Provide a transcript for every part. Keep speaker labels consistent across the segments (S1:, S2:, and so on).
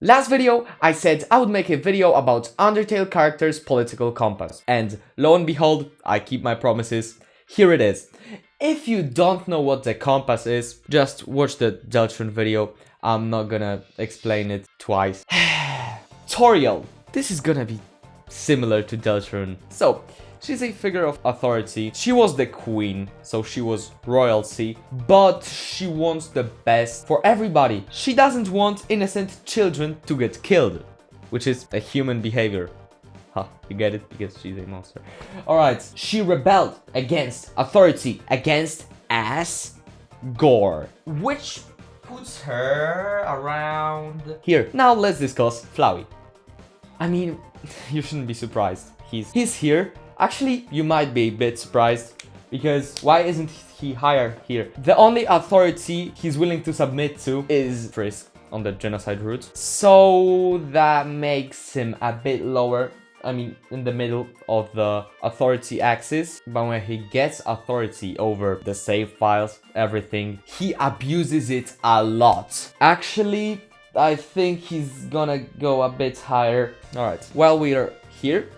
S1: Last video, I said I would make a video about Undertale characters' political compass. And lo and behold, I keep my promises. Here it is. If you don't know what the compass is, just watch the Deltron video. I'm not gonna explain it twice. Toriel. This is gonna be similar to Deltron. So, she's a figure of authority. She was the queen, so she was royalty, but she wants the best for everybody. She doesn't want innocent children to get killed, which is a human behavior. Huh, you get it? Because she's a monster. Alright, she rebelled against authority, against Asgore, which puts her around here. Now let's discuss Flowey. I mean, you shouldn't be surprised. He's here. Actually, you might be a bit surprised, because why isn't he higher here? The only authority he's willing to submit to is Frisk on the genocide route. So that makes him a bit lower. I mean, in the middle of the authority axis. But when he gets authority over the save files, everything, he abuses it a lot. Actually, I think he's gonna go a bit higher. Alright, while we are here,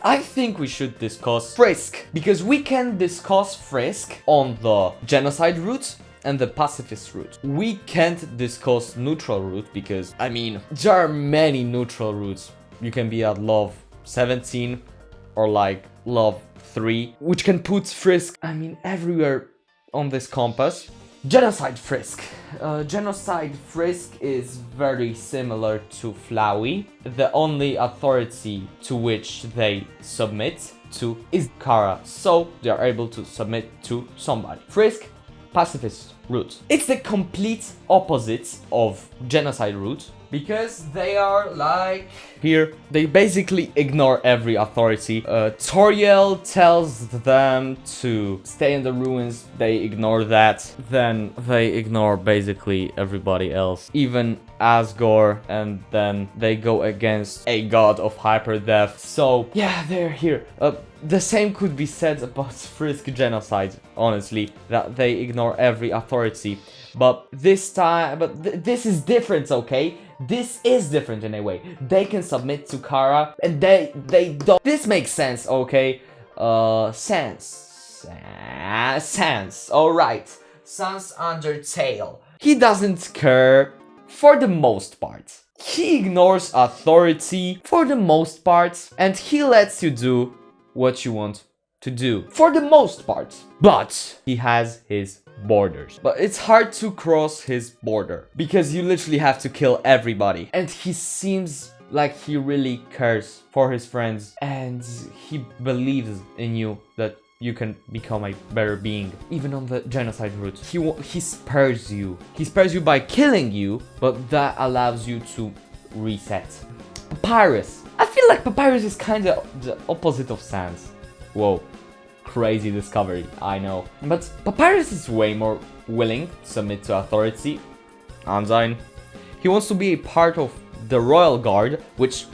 S1: I think we should discuss Frisk, because we can discuss Frisk on the genocide route and the pacifist route. We can't discuss neutral route because, I mean, there are many neutral routes. You can be at love 17 or like love 3, which can put Frisk, I mean, everywhere on this compass. Genocide Frisk. Genocide Frisk is very similar to Flowey. The only authority to which they submit to is Kara, so they are able to submit to somebody. Frisk, pacifist route. It's the complete opposite of genocide route, because they are like here. They basically ignore every authority. Toriel tells them to stay in the ruins. They ignore that. Then they ignore basically everybody else, even Asgore, and then they go against a god of hyperdeath. So yeah, they're here. The same could be said about Frisk genocide, honestly, that they ignore every authority. But this time, this is different, okay? This is different in a way. They can submit to Kara, and they don't. This makes sense, okay? Sense. Alright. Sans Undertale. He doesn't care for the most part. He ignores authority for the most part, and he lets you do what you want to do for the most part. But he has his borders. But it's hard to cross his border because you literally have to kill everybody. And he seems like he really cares for his friends, and he believes in you that you can become a better being. Even on the genocide route, he spares you. He spares you by killing you, but that allows you to reset. Papyrus. I feel like Papyrus is kind of the opposite of Sans. Whoa. Crazy discovery, I know. But Papyrus is way more willing to submit to authority. Undyne. He wants to be a part of the royal guard, which,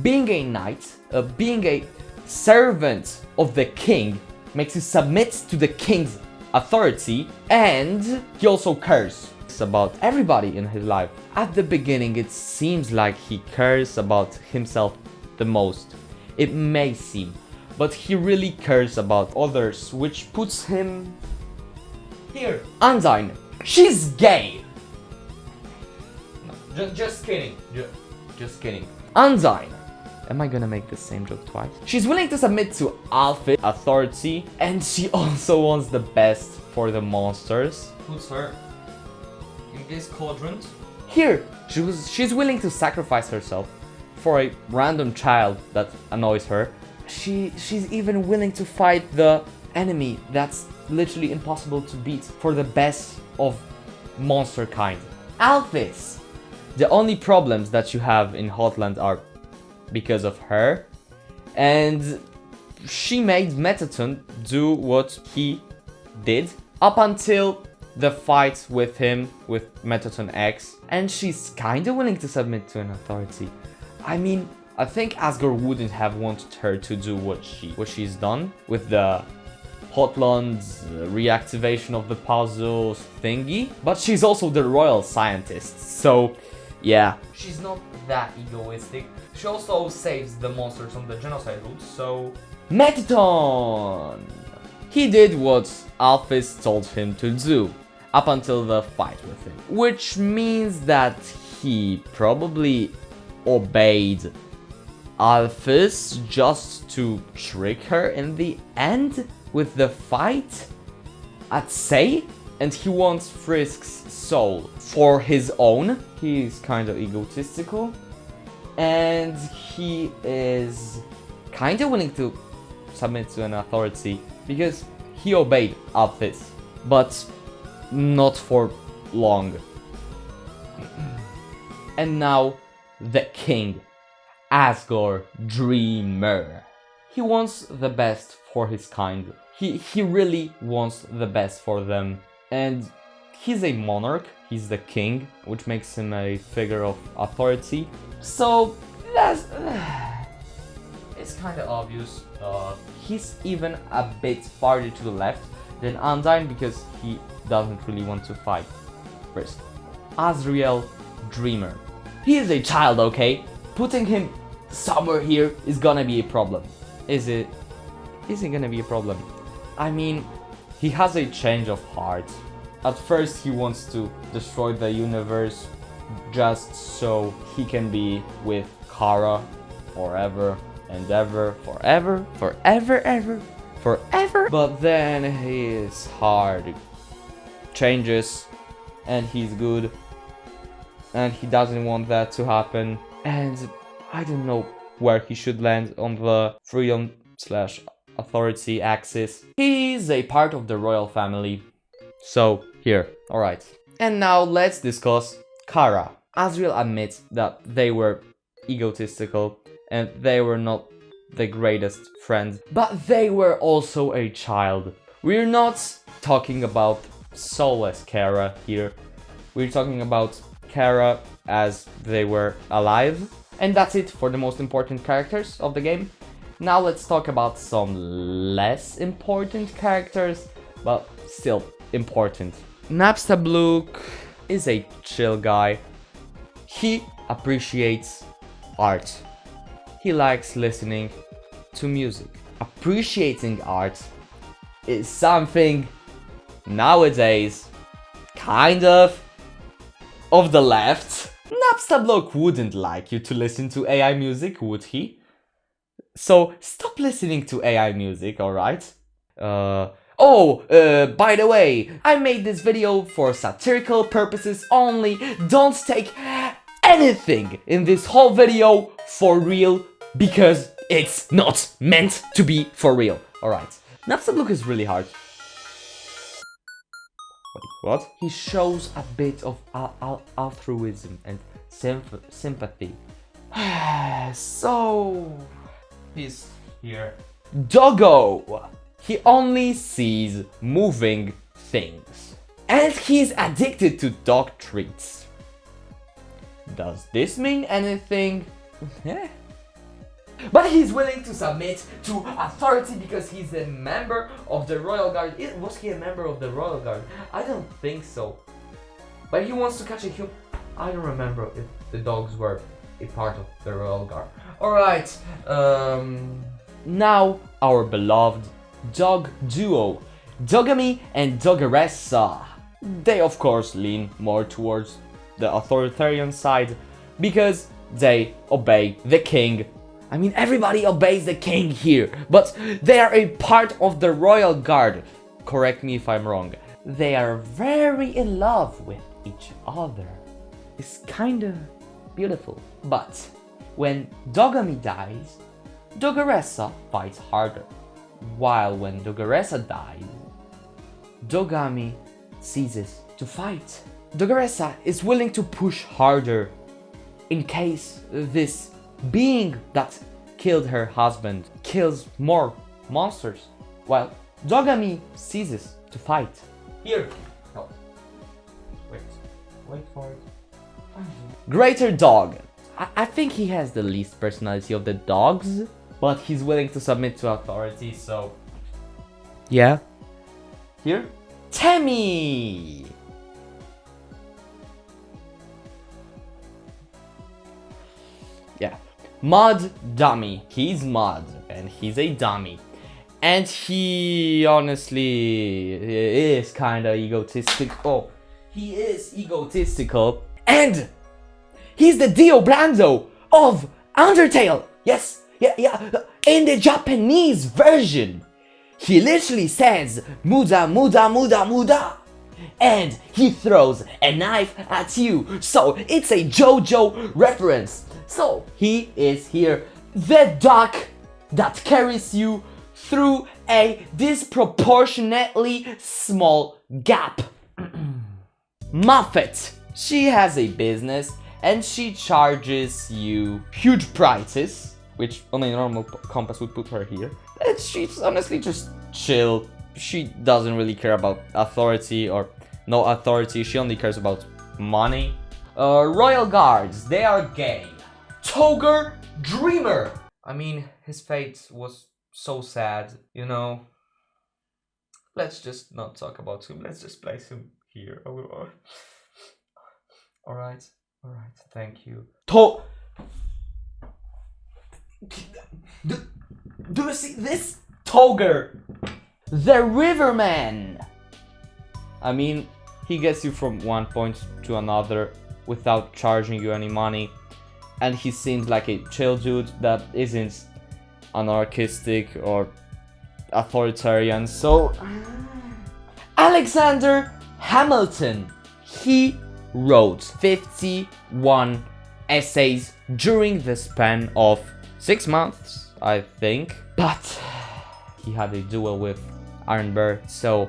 S1: being a knight, being a servant of the king, makes you submit to the king's authority, and he also cares about everybody in his life. At the beginning, it seems like he cares about himself the most. It may seem. But he really cares about others, which puts him here. Undyne. She's gay. No, just kidding. Just kidding. Undyne. Am I gonna make the same joke twice? She's willing to submit to Alphys authority, and she also wants the best for the monsters. Puts her in this quadrant. Here, she's willing to sacrifice herself for a random child that annoys her. She's even willing to fight the enemy that's literally impossible to beat for the best of monster kind. Alphys! The only problems that you have in Hotland are because of her, and she made Mettaton do what he did up until the fight with him, with Mettaton X, and she's kinda willing to submit to an authority. I mean, I think Asgore wouldn't have wanted her to do what she's done with the Hotland's reactivation of the puzzles thingy, but she's also the royal scientist, so Yeah, she's not that egoistic. She also saves the monsters on the genocide route, so... Mettaton! He did what Alphys told him to do, up until the fight with him. Which means that he probably obeyed Alphys just to trick her in the end with the fight, I'd say. And he wants Frisk's soul for his own. He's kind of egotistical. And he is kind of willing to submit to an authority because he obeyed Alphys, but not for long. And now, the king, Asgore Dreemurr. He wants the best for his kind. He really wants the best for them. And he's a monarch, he's the king, which makes him a figure of authority. So, that's... it's kind of obvious. He's even a bit farther to the left than Undyne because he doesn't really want to fight Frisk. Toriel Dreemurr. He is a child, okay? Putting him somewhere here is gonna be a problem. Is it? Is it gonna be a problem? I mean, he has a change of heart. At first he wants to destroy the universe just so he can be with Kara forever and ever, forever, forever. But then his heart changes and he's good and he doesn't want that to happen. And I don't know where he should land on the freedom/authority axis. He's a part of the royal family. So, here, alright. And now let's discuss Kara. Asriel admits that they were egotistical and they were not the greatest friends, but they were also a child. We're not talking about soulless Kara here. We're talking about Kara as they were alive. And that's it for the most important characters of the game. Now let's talk about some less important characters, but still important. Napstablook is a chill guy. He appreciates art. He likes listening to music. Appreciating art is something nowadays kind of the left. Napstablook wouldn't like you to listen to AI music, would he? So stop listening to AI music, alright? By the way, I made this video for satirical purposes only. Don't take anything in this whole video for real, because it's not meant to be for real. Alright, Napstablook is really hard. Wait, what? He shows a bit of altruism and sympathy. So, he's here. Doggo! He only sees moving things. And he's addicted to dog treats. Does this mean anything? But he's willing to submit to authority because he's a member of the Royal Guard. Was he a member of the Royal Guard? I don't think so. But he wants to catch a human. I don't remember if the dogs were a part of the Royal Guard. Alright, now our beloved dog duo, Dogami and Doggeressa. They of course lean more towards the authoritarian side because they obey the king. I mean, everybody obeys the king here, but they are a part of the Royal Guard. Correct me if I'm wrong. They are very in love with each other. It's kinda beautiful. But when Dogami dies, Doggeressa fights harder. While when Doggeressa dies, Dogami ceases to fight. Doggeressa is willing to push harder in case this being that killed her husband kills more monsters, while Dogami ceases to fight. Here! No. Wait for it. Greater Dog. I think he has the least personality of the dogs, but he's willing to submit to authority, so... yeah. Here? Temmie! Yeah. Mud dummy. He's mud, and he's a dummy. And he honestly is kinda egotistical. He is egotistical. And he's the Dio Brando of Undertale. Yes, yeah. In the Japanese version, he literally says muda, muda, muda, muda. And he throws a knife at you. So it's a JoJo reference. So he is here, the duck that carries you through a disproportionately small gap. Muffet. She has a business and she charges you huge prices, which on a normal compass would put her here. And she's honestly just chill. She doesn't really care about authority or no authority. She only cares about money. Royal Guards. They are gay. Toger Dreemurr. I mean, his fate was so sad, you know. Let's just not talk about him. Let's just place him here. Alright, thank you. Do you see this? Toger, the Riverman. I mean, he gets you from one point to another without charging you any money. And he seems like a chill dude that isn't anarchistic or authoritarian. So, Alexander Hamilton. He wrote 51 essays during the span of 6 months, I think. But he had a duel with Ironbird, so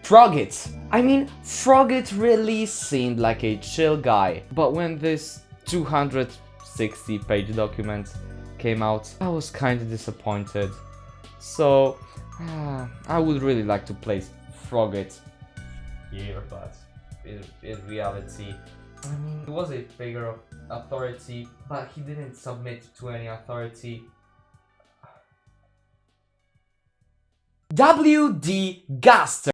S1: Frogget. I mean, Frogget really seemed like a chill guy, but when this 260-page document came out, I was kind of disappointed. So, I would really like to place Frogget here, but in reality, I mean, he was a figure of authority, but he didn't submit to any authority. W.D. Gaster.